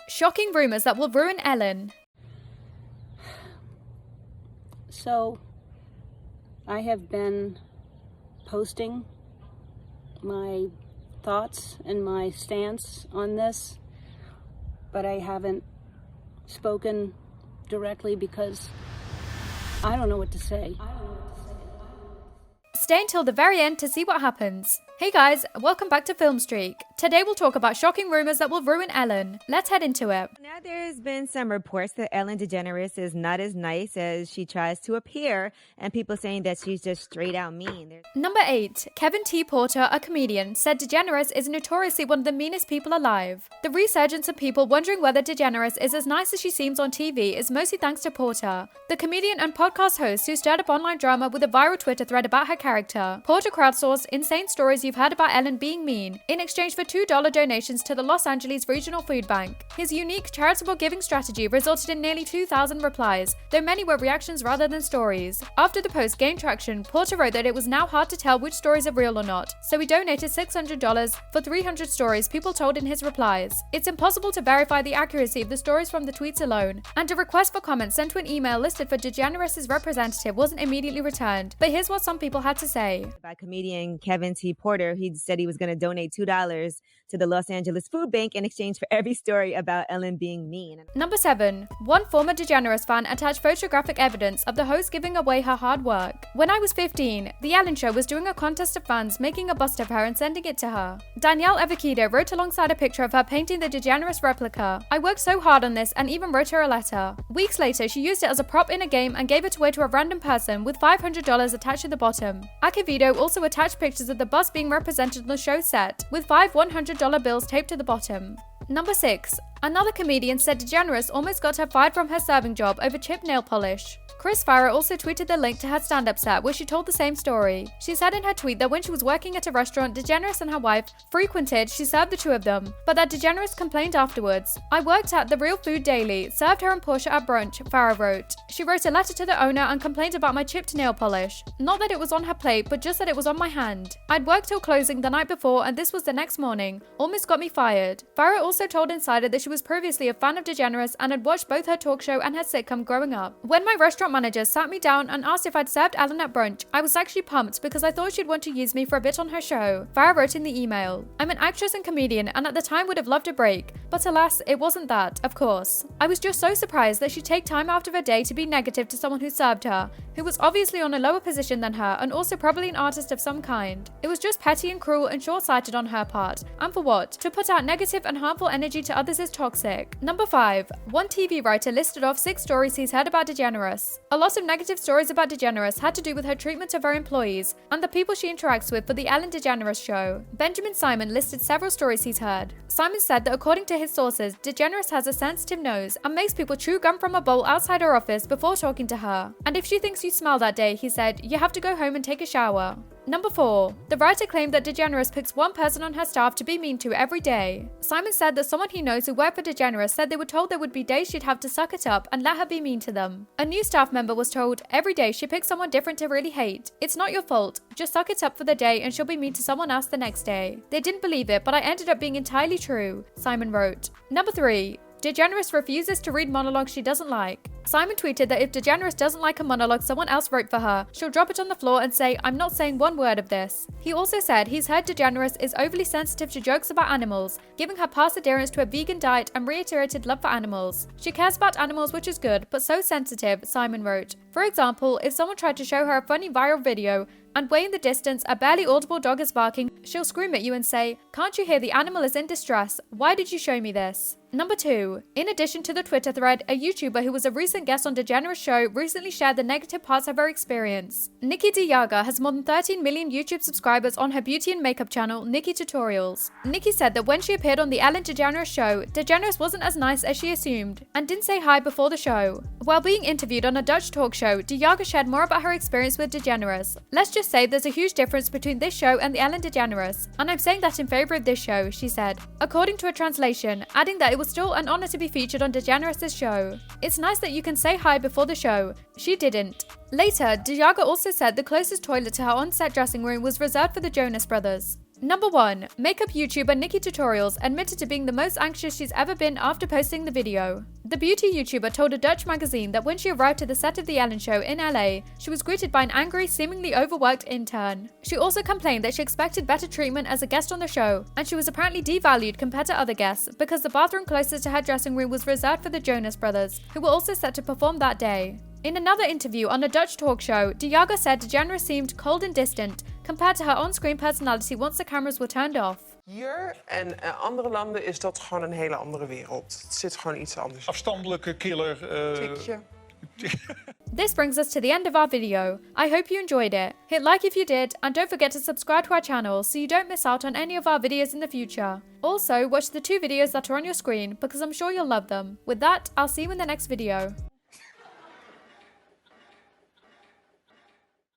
Shocking rumors that will ruin Ellen. So, I have been posting my thoughts and my stance on this, but I haven't spoken directly because I don't know what to say. Stay until the very end to see what happens. Hey guys, welcome back to Film Streak. Today we'll talk about shocking rumors that will ruin Ellen. Let's head into it. Now there's been some reports that Ellen DeGeneres is not as nice as she tries to appear, and people saying that she's just straight out mean. Number 8. Kevin T. Porter, a comedian, said DeGeneres is notoriously one of the meanest people alive. The resurgence of people wondering whether DeGeneres is as nice as she seems on TV is mostly thanks to Porter, the comedian and podcast host who stirred up online drama with a viral Twitter thread about her character. Porter crowdsourced insane stories you've heard about Ellen being mean in exchange for $2 donations to the Los Angeles Regional Food Bank. His unique charitable giving strategy resulted in nearly 2,000 replies, though many were reactions rather than stories. After the post gained traction, Porter wrote that it was now hard to tell which stories are real or not, so he donated $600 for 300 stories people told in his replies. It's impossible to verify the accuracy of the stories from the tweets alone, and a request for comments sent to an email listed for DeGeneres' representative wasn't immediately returned. But here's what some people had to say. By comedian Kevin T. Porter, he said he was going to donate $2 to the Los Angeles Food Bank in exchange for every story about Ellen being mean. Number 7. One former DeGeneres fan attached photographic evidence of the host giving away her hard work. When I was 15, The Ellen Show was doing a contest of fans making a bust of her and sending it to her. Danielle Evakida wrote alongside a picture of her painting the DeGeneres replica. I worked so hard on this and even wrote her a letter. Weeks later, she used it as a prop in a game and gave it away to a random person with $500 attached to the bottom. Acevedo also attached pictures of the bust being represented on the show set, with 5 $100 bills taped to the bottom. Number 6. Another comedian said DeGeneres almost got her fired from her serving job over chipped nail polish. Chris Farrer also tweeted the link to her stand-up set where she told the same story. She said in her tweet that when she was working at a restaurant DeGeneres and her wife frequented, she served the two of them, but that DeGeneres complained afterwards. I worked at The Real Food Daily, served her and Portia at brunch, Farrer wrote. She wrote a letter to the owner and complained about my chipped nail polish. Not that it was on her plate, but just that it was on my hand. I'd worked till closing the night before and this was the next morning. Almost got me fired. Farrer also told Insider that she was previously a fan of DeGeneres and had watched both her talk show and her sitcom growing up. When my restaurant manager sat me down and asked if I'd served Ellen at brunch, I was actually pumped because I thought she'd want to use me for a bit on her show, Farrer wrote in the email. I'm an actress and comedian and at the time would have loved a break, but alas, it wasn't that, of course. I was just so surprised that she'd take time out of her day to be negative to someone who served her, who was obviously on a lower position than her and also probably an artist of some kind. It was just petty and cruel and short-sighted on her part. And for what? To put out negative and harmful energy to others is toxic. Number 5. One TV writer listed off 6 stories he's heard about DeGeneres. A lot of negative stories about DeGeneres had to do with her treatment of her employees and the people she interacts with for the Ellen DeGeneres show. Benjamin Simon listed several stories he's heard. Simon said that according to his sources, DeGeneres has a sensitive nose and makes people chew gum from a bowl outside her office before talking to her. And if she thinks you smell that day, he said, you have to go home and take a shower. Number 4. The writer claimed that DeGeneres picks one person on her staff to be mean to every day. Simon said that someone he knows who worked for DeGeneres said they were told there would be days she'd have to suck it up and let her be mean to them. A new staff member was told, every day she picks someone different to really hate. It's not your fault. Just suck it up for the day and she'll be mean to someone else the next day. They didn't believe it, but I ended up being entirely true, Simon wrote. Number 3. DeGeneres refuses to read monologues she doesn't like. Simon tweeted that if DeGeneres doesn't like a monologue someone else wrote for her, she'll drop it on the floor and say, I'm not saying one word of this. He also said he's heard DeGeneres is overly sensitive to jokes about animals, giving her past adherence to a vegan diet and reiterated love for animals. She cares about animals, which is good, but so sensitive, Simon wrote. For example, if someone tried to show her a funny viral video and way in the distance a barely audible dog is barking, she'll scream at you and say, can't you hear the animal is in distress? Why did you show me this? Number 2. In addition to the Twitter thread, a YouTuber who was a recent guest on DeGeneres' show recently shared the negative parts of her experience. Nikki DeYaga has more than 13 million YouTube subscribers on her beauty and makeup channel, Nikki Tutorials. Nikki said that when she appeared on the Ellen DeGeneres show, DeGeneres wasn't as nice as she assumed and didn't say hi before the show. While being interviewed on a Dutch talk show, DeYaga shared more about her experience with DeGeneres. Let's just say there's a huge difference between this show and the Ellen DeGeneres, and I'm saying that in favor of this show, she said. According to a translation, adding that it was still an honor to be featured on DeGeneres' show. It's nice that you can say hi before the show. She didn't. Later, DeYaga also said the closest toilet to her on-set dressing room was reserved for the Jonas Brothers. Number 1. Makeup YouTuber Nikki Tutorials admitted to being the most anxious she's ever been after posting the video. The beauty YouTuber told a Dutch magazine that when she arrived to the set of The Ellen Show in LA, she was greeted by an angry, seemingly overworked intern. She also complained that she expected better treatment as a guest on the show, and she was apparently devalued compared to other guests because the bathroom closest to her dressing room was reserved for the Jonas Brothers, who were also set to perform that day. In another interview on a Dutch talk show, Diago said DeGeneres seemed cold and distant compared to her on-screen personality once the cameras were turned off. Hier en andere landen is dat gewoon een hele andere wereld. Het zit gewoon iets anders. Afstandelijke killer. Tikje. This brings us to the end of our video. I hope you enjoyed it. Hit like if you did, and don't forget to subscribe to our channel so you don't miss out on any of our videos in the future. Also, watch the 2 videos that are on your screen because I'm sure you'll love them. With that, I'll see you in the next video.